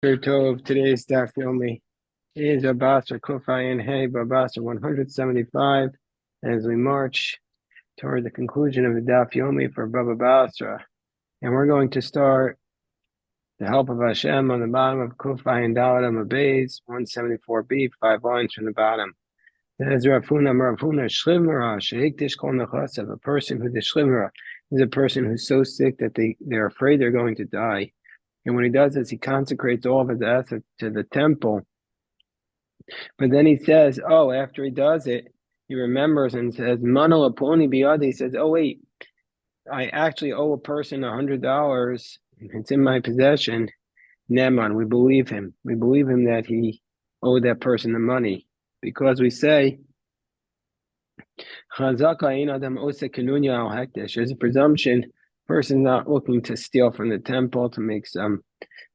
Tov, today's daf yomi is Bava Basra Kufayin Hey Bava Basra 175 as we march toward the conclusion of the daf yomi for Bava Basra. And we're going to start the help of Hashem on the bottom of Kufayin Dalet Amabeis 174b, 5 lines from the bottom. As Rafuna Shlimera Shehikdish Kol Nechasav, a person who the Shlimera is a person who's so sick that they're afraid they're going to die. And when he does this, he consecrates all of his assets to the temple. But then he says, oh, after he does it, he remembers and says, Mano Aponi Biyadi. He says, oh, wait, I actually owe a person $100. It's in my possession. Neman, we believe him. We believe him that he owed that person the money. Because we say, there's a presumption, person's not looking to steal from the temple to make some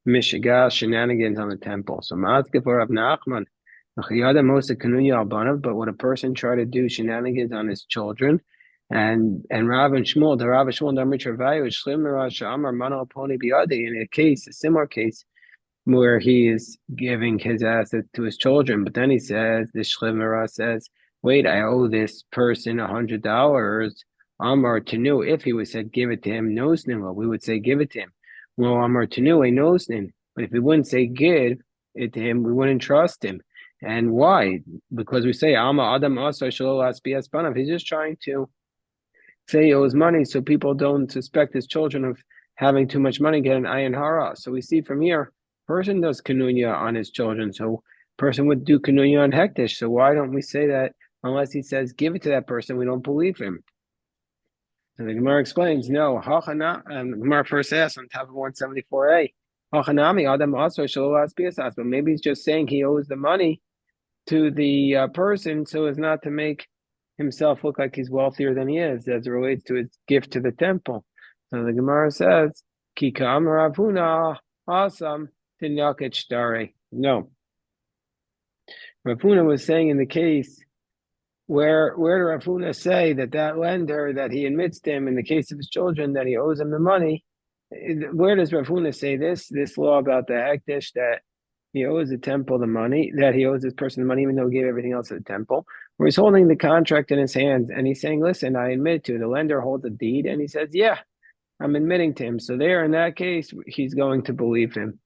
mishigas, shenanigans on the temple. So Ma'atzke for Rav Nachman, but when a person try to do shenanigans on his children, and Rav and Shmuel, the Rav and Shmuel, in a case, a similar case, where he is giving his assets to his children, but then he says, the Shlimera says, wait, I owe this person $100. Amar Tanu, if he would said give it to him, nosnin, we would say give it to him. Well, Amar Tanu, a nosnin. But if we wouldn't say give it to him, we wouldn't trust him. And why? Because we say Ama Adam Asa Shalolas Bias Banav. He's just trying to say he owes money so people don't suspect his children of having too much money, get an ayin hara. So we see from here, person does kanunya on his children, so person would do kanunya on hektish. So why don't we say that unless he says give it to that person, we don't believe him? So the Gemara explains, no, Hachana, and the Gemara first asks on top of 174a, Hachanami Adam also Shalolas Biasas, but maybe he's just saying he owes the money to the person so as not to make himself look like he's wealthier than he is as it relates to his gift to the temple. So the Gemara says, Kika Ravuna Asam Tinyaket Shtare. No. Ravuna was saying in the case where did Ravuna say that lender that he admits to him in the case of his children that he owes him the money? Where does Ravuna say this law about the hektish that he owes the temple the money, that he owes this person the money, even though he gave everything else to the temple, where he's holding the contract in his hands and he's saying, listen, I admit to it. The lender holds a deed and he says, yeah, I'm admitting to him. So there, in that case, he's going to believe him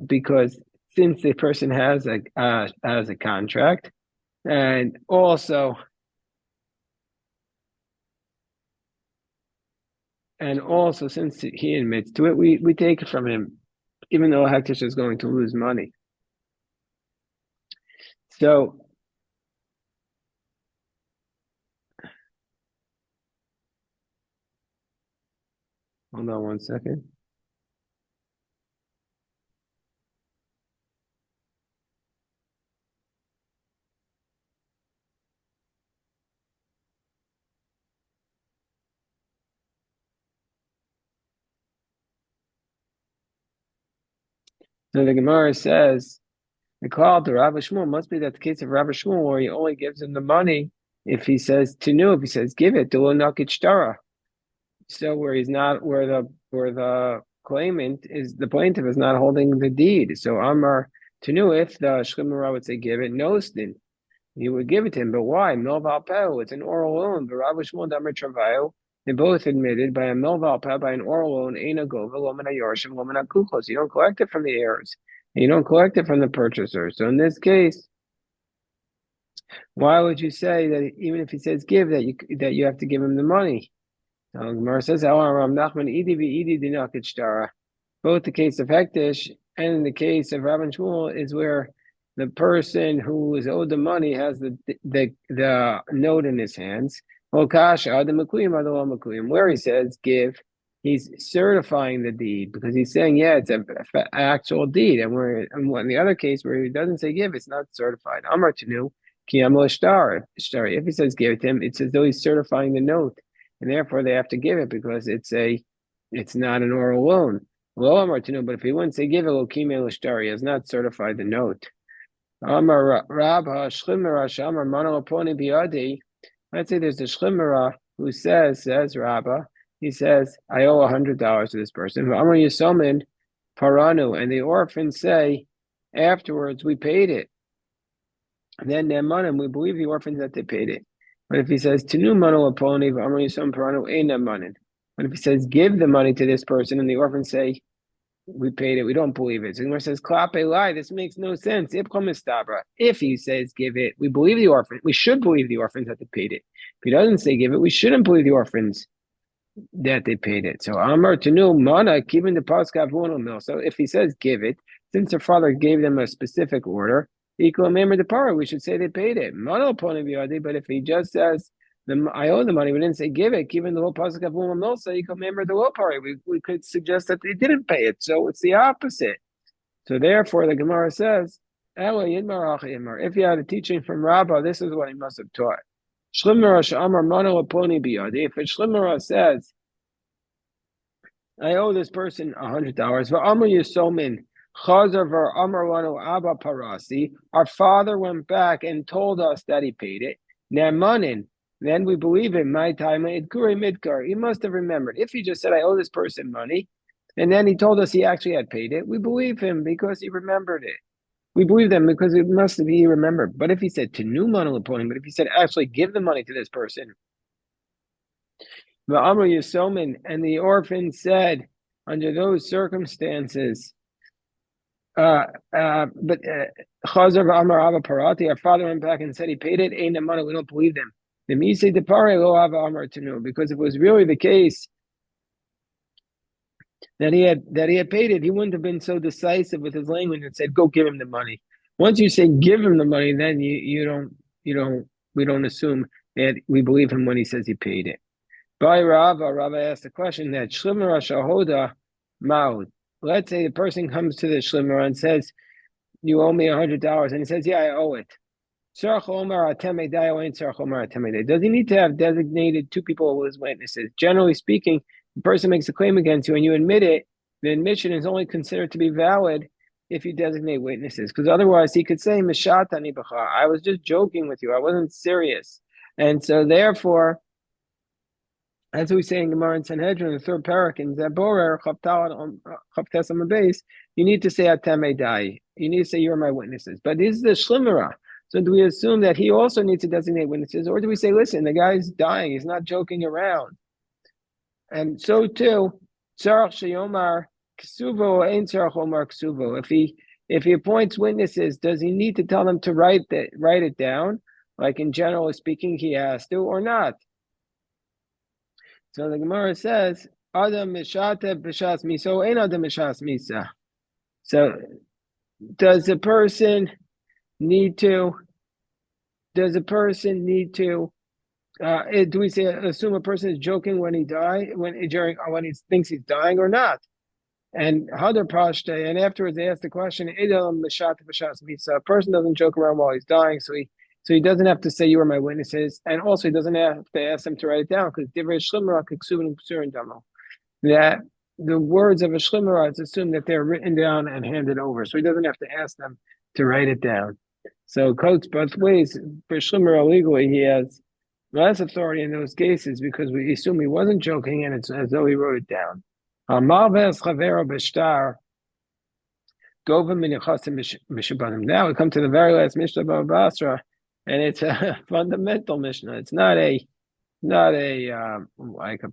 because since the person has a contract, and also since he admits to it, we take it from him, even though Hektish is going to lose money. So hold on one second. So the Gemara says, the call to Rav Shmuel must be that the case of Rav Shmuel where he only gives him the money if he says tinu, if he says give it, delo nakit shtara. So where he's not, where the claimant is, the plaintiff is not holding the deed. So Amar tinu, if the Shlimura would say give it, nosdin, he would give it to him. But why? Milval Peh, it's an oral loan. But Rav Shmuel Damar Travayo, they both admitted by a Milval Peh, by an oral loan, Eina Gova, Lomana Yorshim, Lomana Kukos. You don't collect it from the heirs. You don't collect it from the purchaser. So in this case, why would you say that even if he says give, that you have to give him the money? So Gemara says, both the case of Hektish and in the case of Rabban Shmuel is where the person who is owed the money has the note in his hands. Where he says give, he's certifying the deed because he's saying, yeah, it's an actual deed. And in the other case where he doesn't say give, it's not certified. Amar Tanu, if he says give it to him, it's as though he's certifying the note. And therefore they have to give it because it's not an oral loan. But if he wouldn't say give it, he has not certified the note. Let's say there's a shlimera who says Rabbah, he says, I owe $100 to this person. paranu, and the orphans say afterwards, we paid it. Then nemanim, we believe the orphans that they paid it. But if he says tenu manu aponi v'amru yisam paranu ein nemanim. But if he says give the money to this person, and the orphans say we paid it, we don't believe it. So the Gemara says klape lie. This makes no sense. If he says give it, we believe the orphan. We should believe the orphans that they paid it. If he doesn't say give it, we shouldn't believe the orphans that they paid it. So Amar Tanu Mana keeping the Paskav Mil. So if he says give it, since their father gave them a specific order, equal member the power, we should say they paid it. Mana but if he just says I owe the money, we didn't say give it, given the whole Paskav Mil, so equal member the low power. We could suggest that they didn't pay it. So it's the opposite. So therefore the Gemara says, if you had a teaching from Rabbah, this is what he must have taught. If a Shlimera says, I owe this person $100, our father went back and told us that he paid it. Then we believe him. My time, he must have remembered. If he just said, I owe this person money, and then he told us he actually had paid it, we believe him because he remembered it. We believe them because it must be remembered. But if he said to new money opponent, but if he said actually give the money to this person, the Amr Yusomin and the orphan said under those circumstances, but Chazar Amar Ava Parati, our father went back and said he paid it. Ain't the money. We don't believe them. The Misei de Pare lo Ava Amar Tanu, because if it was really the case that he had paid it, he wouldn't have been so decisive with his language and said, "Go give him the money." Once you say give him the money, then we don't assume that we believe him when he says he paid it. By Rava asked the question that Shlimera Shahoda Maud. Let's say the person comes to the Shlimera and says, "You owe me $100," and he says, "Yeah, I owe it." Does he need to have designated two people as witnesses? Generally speaking, the person makes a claim against you and you admit it, the admission is only considered to be valid if you designate witnesses. Because otherwise he could say, I was just joking with you. I wasn't serious. And so therefore, as we say in Gemara and Sanhedrin, the third parak in Zaborer, Chavtes on the base, you need to say Atame Dai. You need to say you're my witnesses. But this is the Shlimera. So do we assume that he also needs to designate witnesses? Or do we say, listen, the guy's dying, he's not joking around? And so too, Tzarach Sheyomar Ksuvo Ein Tzarach Omar Ksuvo. If he appoints witnesses, does he need to tell them to write it down? Like in general speaking, he has to, or not? So the Gemara says, Adam Mishate B'Shas Miso Ein Adam Mishas Misa. So does a person need to? Do we say assume a person is joking when he when he thinks he's dying or not? And Hadar Pashte, and afterwards they ask the question, a person doesn't joke around while he's dying, so he doesn't have to say you are my witnesses, and also he doesn't have to ask them to write it down because that the words of a shlimera, it's assumed that they're written down and handed over, so he doesn't have to ask them to write it down. So it cuts both ways. For shlimera legally, he has less authority in those cases because we assume he wasn't joking and it's as though he wrote it down. Now we come to the very last Mishnah of Bava Basra, and it's a fundamental Mishnah. It's not a like a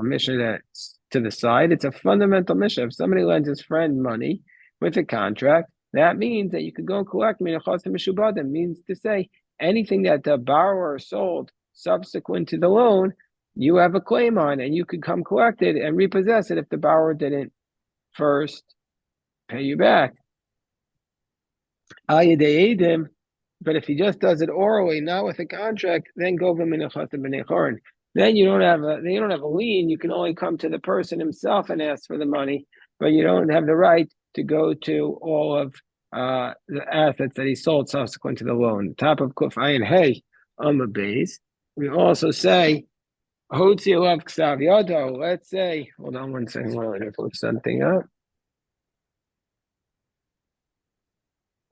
Mishnah that's to the side. It's a fundamental Mishnah. If somebody lends his friend money with a contract, that means that you could go and collect minachas mishubadim. Means to say anything that the borrower sold subsequent to the loan, you have a claim on, and you could come collect it and repossess it if the borrower didn't first pay you back. But if he just does it orally, not with a contract, then go then you don't have a lien. You can only come to the person himself and ask for the money, but you don't have the right to go to all of the assets that he sold subsequent to the loan. Top of Kuf Ayin Hey on the base. We also say let's say, hold on one second while I look something up.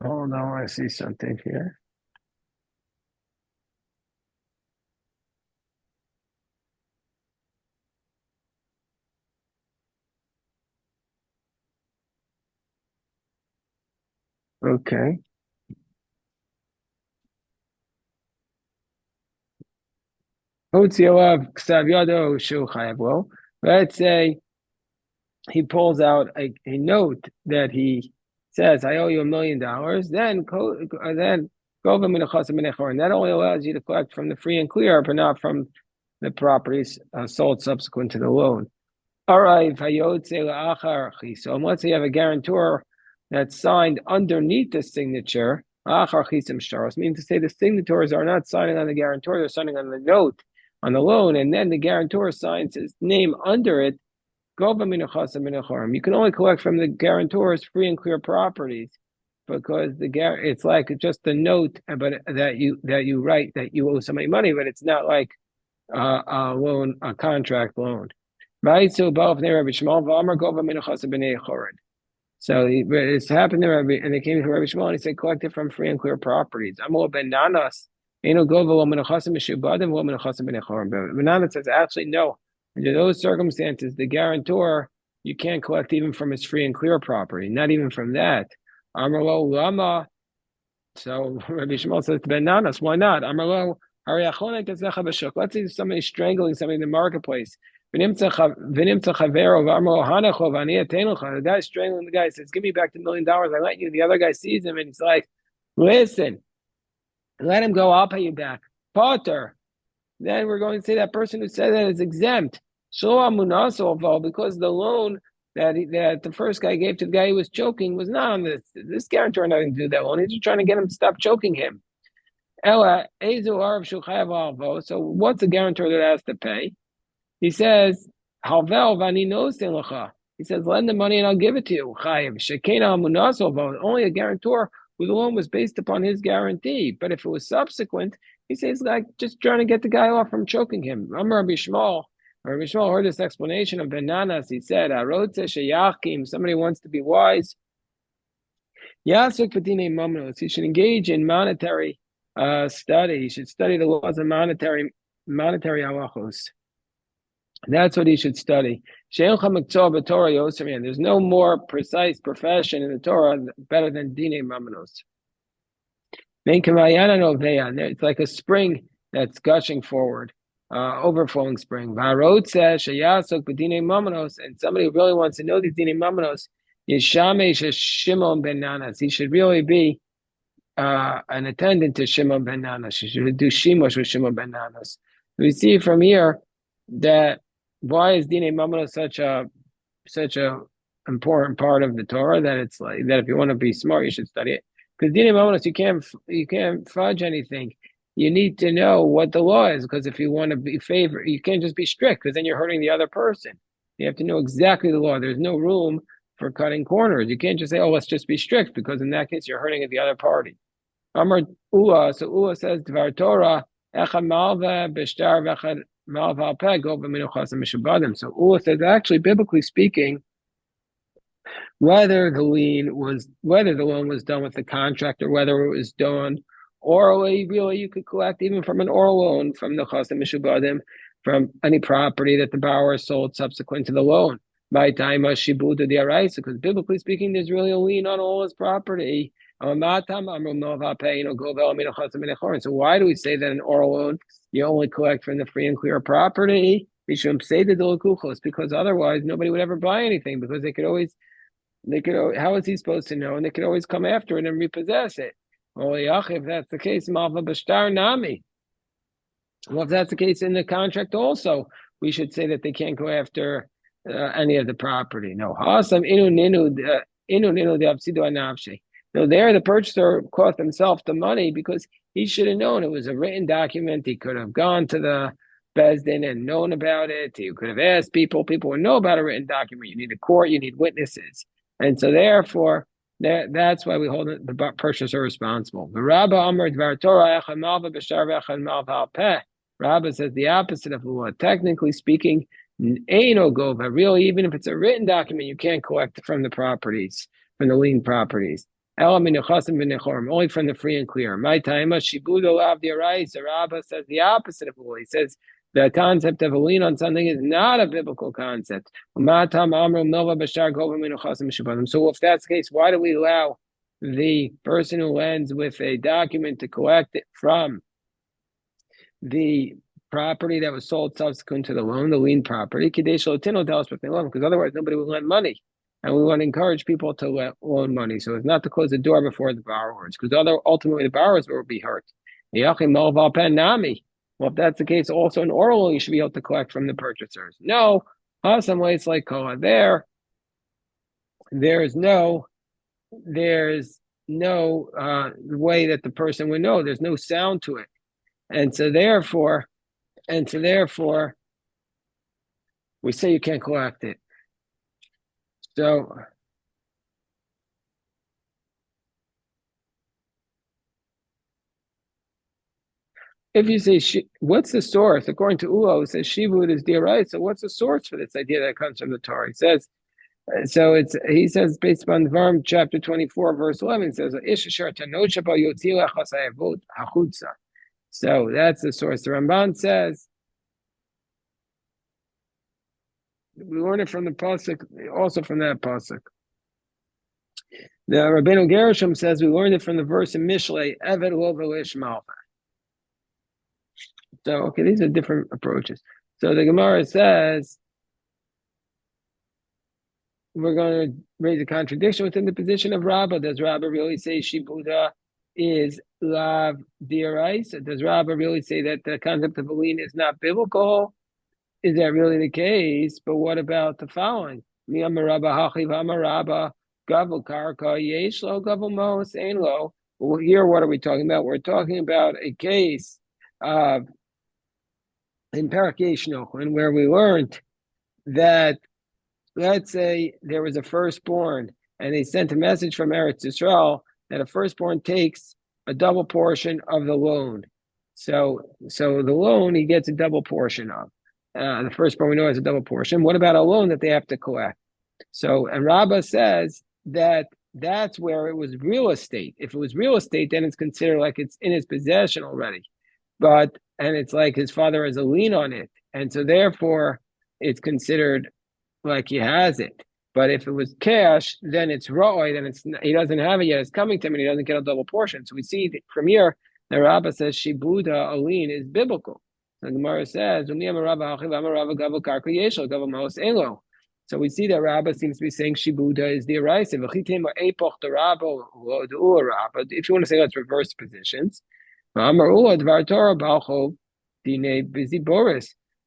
Hold on, I see something here. Okay. Well, let's say he pulls out a note that he says, "I owe you $1 million." Then and that only allows you to collect from the free and clear, but not from the properties sold subsequent to the loan. All right, so let's say you have a guarantor that's signed underneath the signature. Means to say the signatories are not signing on the guarantor, they're signing on the note, on the loan, and then the guarantor signs his name under it. You can only collect from the guarantor's free and clear properties because it's like just a note, but that you write that you owe somebody money, but it's not like a loan, a contract loan. Right? So so it's happened to Rabbi, and they came to Rabbi Shmuel and he said, collect it from free and clear properties. Amol ben Nanas, Nanas says, actually, no. Under those circumstances, the guarantor, you can't collect even from his free and clear property, not even from that. Amrlo Lama. So Rabbi Shmuel says to Ben Nanas, why not? Amrlo, let's say somebody's strangling somebody in the marketplace. The guy's strangling the guy, says, give me back the $1 million I lent you. The other guy sees him and he's like, listen, let him go, I'll pay you back. Potter. Then we're going to say that person who said that is exempt. Because the loan that the first guy gave to the guy who was choking was not on this guarantor nothing to do that loan. He's just trying to get him to stop choking him. So what's the guarantor that has to pay? He says, he says, lend the money and I'll give it to you. Only a guarantor who the loan was based upon his guarantee. But if it was subsequent, he says, like, just trying to get the guy off from choking him. Rabbi Shmuel heard this explanation of Ben Nanas. He said, somebody wants to be wise. He should engage in monetary study. He should study the laws of monetary halachos. That's what he should study. There's no more precise profession in the Torah better than Dine Mamanos. It's like a spring that's gushing forward, overflowing spring. And somebody who really wants to know these Dine Mamanos, Shimon ben Nanas. He should really be an attendant to Shimon ben Nanas. He should do Shimush with Shimon ben Nanas. We see from here that why is Dine Mamona such a important part of the Torah that it's like that if you want to be smart you should study it, because Dine Mamona you can't fudge anything. You need to know what the law is, because if you want to be favor, you can't just be strict because then you're hurting the other person. You have to know exactly the law. There's no room for cutting corners. You can't just say, oh, let's just be strict, because in that case you're hurting the other party. Amar Ua, so Ua says Dvar Torah Echad Malva B'Shtar V'Echad Malva Al Peh Go B'Minuchas Mishabadim. So Ua says, actually, biblically speaking, whether the loan was done with the contract or whether it was done orally, really you could collect even from an oral loan from the Chasim Mishabadim, from any property that the borrower sold subsequent to the loan. By time Shibuda the Araisa, because biblically speaking, there's really a lien on all his property. So why do we say that in oral loan you only collect from the free and clear property? Because otherwise nobody would ever buy anything, because how is he supposed to know? And they could always come after it and repossess it. If that's the case, Malva Bashtar Nami. Well, if that's the case in the contract also, we should say that they can't go after any of the property. No. No, there the purchaser cost himself the money because he should have known it was a written document. He could have gone to the Bezdin and known about it. He could have asked people. People would know about a written document. You need a court. You need witnesses. And so therefore, that's why we hold the purchaser responsible. The Rabba Amr Dvar Torah Echad Malva B'Shar V'Echad Malva Al Peh. Rabba says the opposite of the law. Technically speaking, Eino Gova. Really, even if it's a written document, you can't collect from the properties, from the lien properties. Only from the free and clear. My time, Shibudo Lav the Rabba says the opposite of the law. He says the concept of a lien on something is not a biblical concept. So if that's the case, why do we allow the person who lends with a document to collect it from the property that was sold subsequent to the loan, the lien property, because otherwise nobody would lend money. And we want to encourage people to loan money. So it's not to close the door before the borrowers, because ultimately the borrowers will be hurt. Well, if that's the case, also an oral loan you should be able to collect from the purchasers. No, some ways like Kola there's no way that the person would know. There's no sound to it. And so therefore, we say you can't collect it. So if you say, what's the source? According to Ulo, it says Shivud is Dirai. So what's the source for this idea that comes from the Torah? He says, based upon the Varm chapter 24, verse 11, it says, so that's the source. The Ramban says, we learn it from the pasuk, also from that pasuk. The Rabbeinu Gershom says we learned it from the verse in Mishlei, Eved lo v'lishmal. So, okay, these are different approaches. So the Gemara says we're going to raise a contradiction within the position of Rabbah. Does Rabbah really say Shibuda is lav diraisa? Does Rabbah really say that the concept of a lien is not biblical? Is that really the case? But what about the following? Well, here, what are we talking about? We're talking about a case of in Parakesh Nochon, where we learned that, let's say there was a firstborn and they sent a message from Eretz Yisrael that a firstborn takes a double portion of the loan. So the loan he gets a double portion of. The firstborn we know has a double portion. What about a loan that they have to collect? So, and Rabbah says that that's where it was real estate. If it was real estate, then it's considered like it's in his possession already. And it's like his father has a lien on it. And so therefore it's considered like he has it. But if it was cash, then it's roi, then he doesn't have it yet. It's coming to him and he doesn't get a double portion. So we see from here, the Rabbah says Shibuda, a lien, is biblical. The Gemara says, so we see that Rabbah seems to be saying Shibuda is the Araisa. If you want to say let's reverse positions.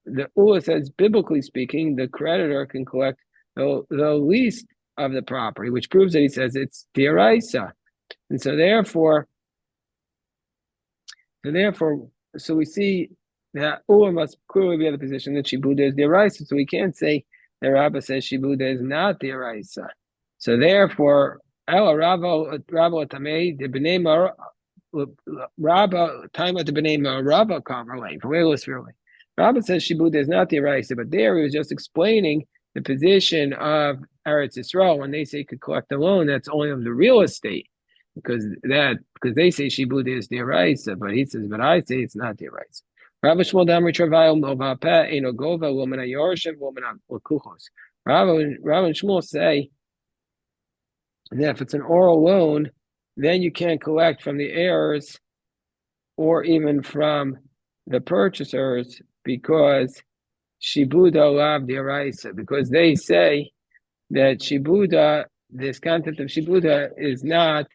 The Ula says, biblically speaking, the creditor can collect the least of the property, which proves that he says it's Diraisa. And so therefore, we see that Ula must clearly be in the position that Shibuda is Diraisa. So we can't say that Rabbah says Shibuda is not Diraisa. So therefore, Ela Rabba Tamei, the B'nei Rabbah, time at the B'nei Rabbah Kamerlay, for Wales really. Rabbah says Shibuda is not the Araisa, but there he was just explaining the position of Eretz Yisrael when they say he could collect a loan that's only of the real estate, because they say Shibuda is the Araisa, but he says, but I say it's not the Araisa. Rabbi Shmuel Damri Travail Mova Peh Eno Gova Woman Ayorshim Woman Akuchos. Rabbi and Shmuel say that if it's an oral loan, then you can't collect from the heirs or even from the purchasers because Shibuda lav diraisa, because they say that Shibuda, this concept of Shibuda is not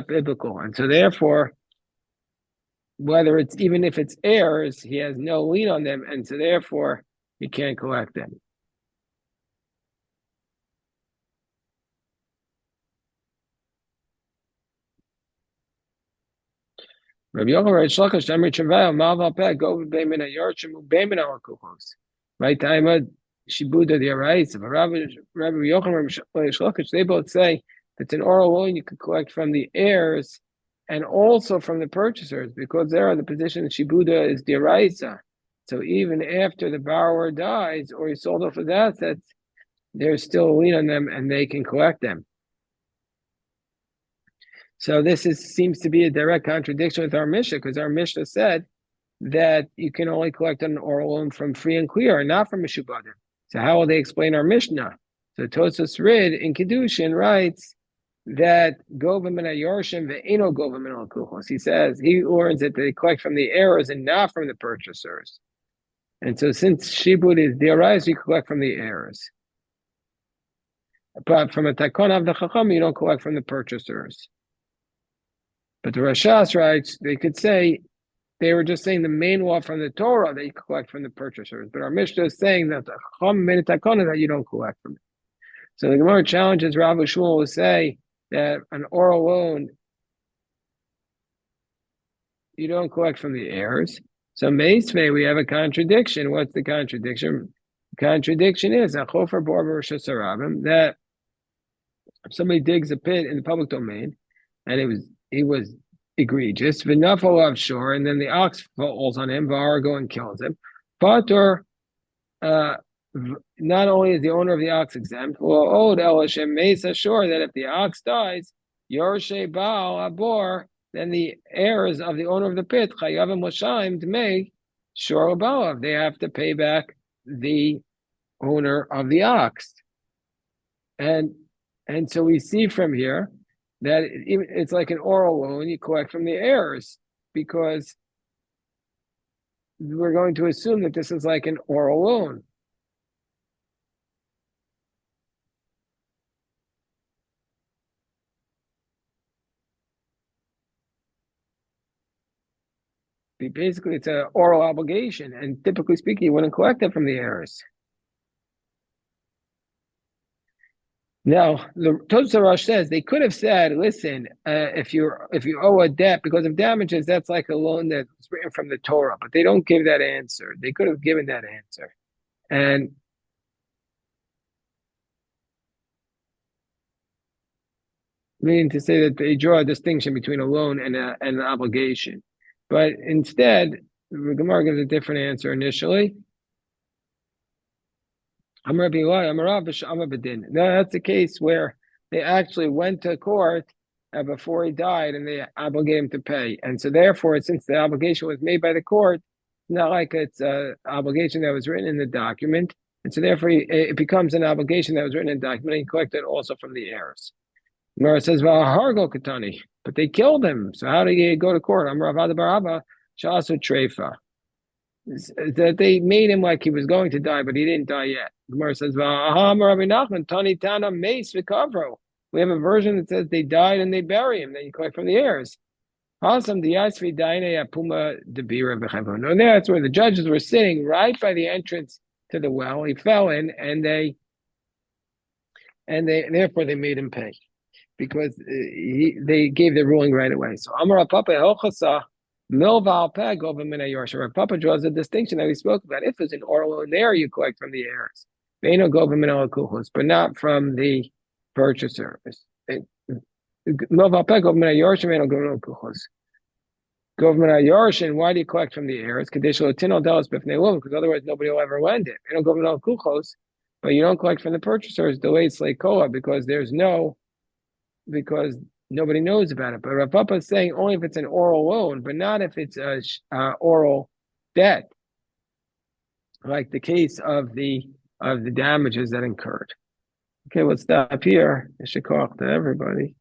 biblical, and so therefore, even if it's heirs, he has no lien on them, and so therefore he can't collect them. Rabbi Yochanan Shlachash Tamri Travail Malva Peh Go B'Beimina Yorchim B'Beimina Akuchos. Right time Shibuda the Arais. Rabbi Yochanan Shlachash, they both say that it's an oral loan you could collect from the heirs and also from the purchasers, because they're in the position that Shibuda is the Araisa. So even after the borrower dies or he sold off his assets, there's still a lien on them and they can collect them. So this seems to be a direct contradiction with our Mishnah, because our Mishnah said that you can only collect an oral loan from free and clear, and not from Mishubadim. So how will they explain our Mishnah? So Tosfos Rid in Kiddushin writes that govim and ayorshim ve'eno govim and al-kuchos. He says he learns that they collect from the heirs and not from the purchasers. And so since shibud is diarais, we collect from the heirs. But from a takon of the chacham, you don't collect from the purchasers. But the Rashas writes, they could say they were just saying the main law from the Torah that you collect from the purchasers. But our Mishnah is saying that the chacham made a takon that you don't collect from it. So the Gemara challenges Rav Shmuel to say that an oral loan you don't collect from the heirs. So Meisvei, we have a contradiction. What's the contradiction? The contradiction is that if somebody digs a pit in the public domain, and it was egregious, v'nafal shore, and then the ox falls on him, Vargo and kills him. Pater, not only is the owner of the ox exempt, well, old Elishem Mesa sure that if the ox dies, Yorshe Baal Abor, then the heirs of the owner of the pit, Chayavim Moshaim, to make Shor Balav, they have to pay back the owner of the ox. And so we see from here that it's like an oral loan you collect from the heirs, because we're going to assume that this is like an oral loan. Basically, it's an oral obligation, and typically speaking, you wouldn't collect it from the heirs. Now, the Tosafos Rosh says they could have said, "Listen, if you owe a debt because of damages, that's like a loan that's written from the Torah." But they don't give that answer. They could have given that answer, and meaning to say that they draw a distinction between a loan and an obligation. But instead, the Gemara gives a different answer initially. No, that's the case where they actually went to court before he died and they obligated him to pay. And so therefore, since the obligation was made by the court, it's not like it's an obligation that was written in the document. And so therefore, it becomes an obligation that was written in the document and collected also from the heirs. Gemara says, well, Hargo Katani, but they killed him. So how do you go to court? Amravada Baraba, Shasu Trefa. That they made him like he was going to die, but he didn't die yet. Gemara says, Tani Tana Mace Vikavro. We have a version that says they died and they bury him, then you collect from the heirs. Awesome. The Yasvi Daine Apuma Debira Bechevon. No, that's where the judges were sitting right by the entrance to the well. He fell in and therefore they made him pay, because they gave the ruling right away. So Amar Papa Elchasa Milval Peg over Minayosh. Papa draws a distinction that we spoke about. If there's an oral loan there, you collect from the heirs. Veino Government Kuchos, but not from the purchasers. Milval Peg over Minayosh, Veino Government Kuchos. Government Yorshin, why do you collect from the heirs? Because otherwise nobody will ever lend it. Veino Government Kuchos, but you don't collect from the purchasers, delayed Slakoa, because nobody knows about it. But Rav Papa is saying only if it's an oral loan, but not if it's a oral debt, like the case of the damages that incurred. Okay, we'll stop here. Shikach to everybody.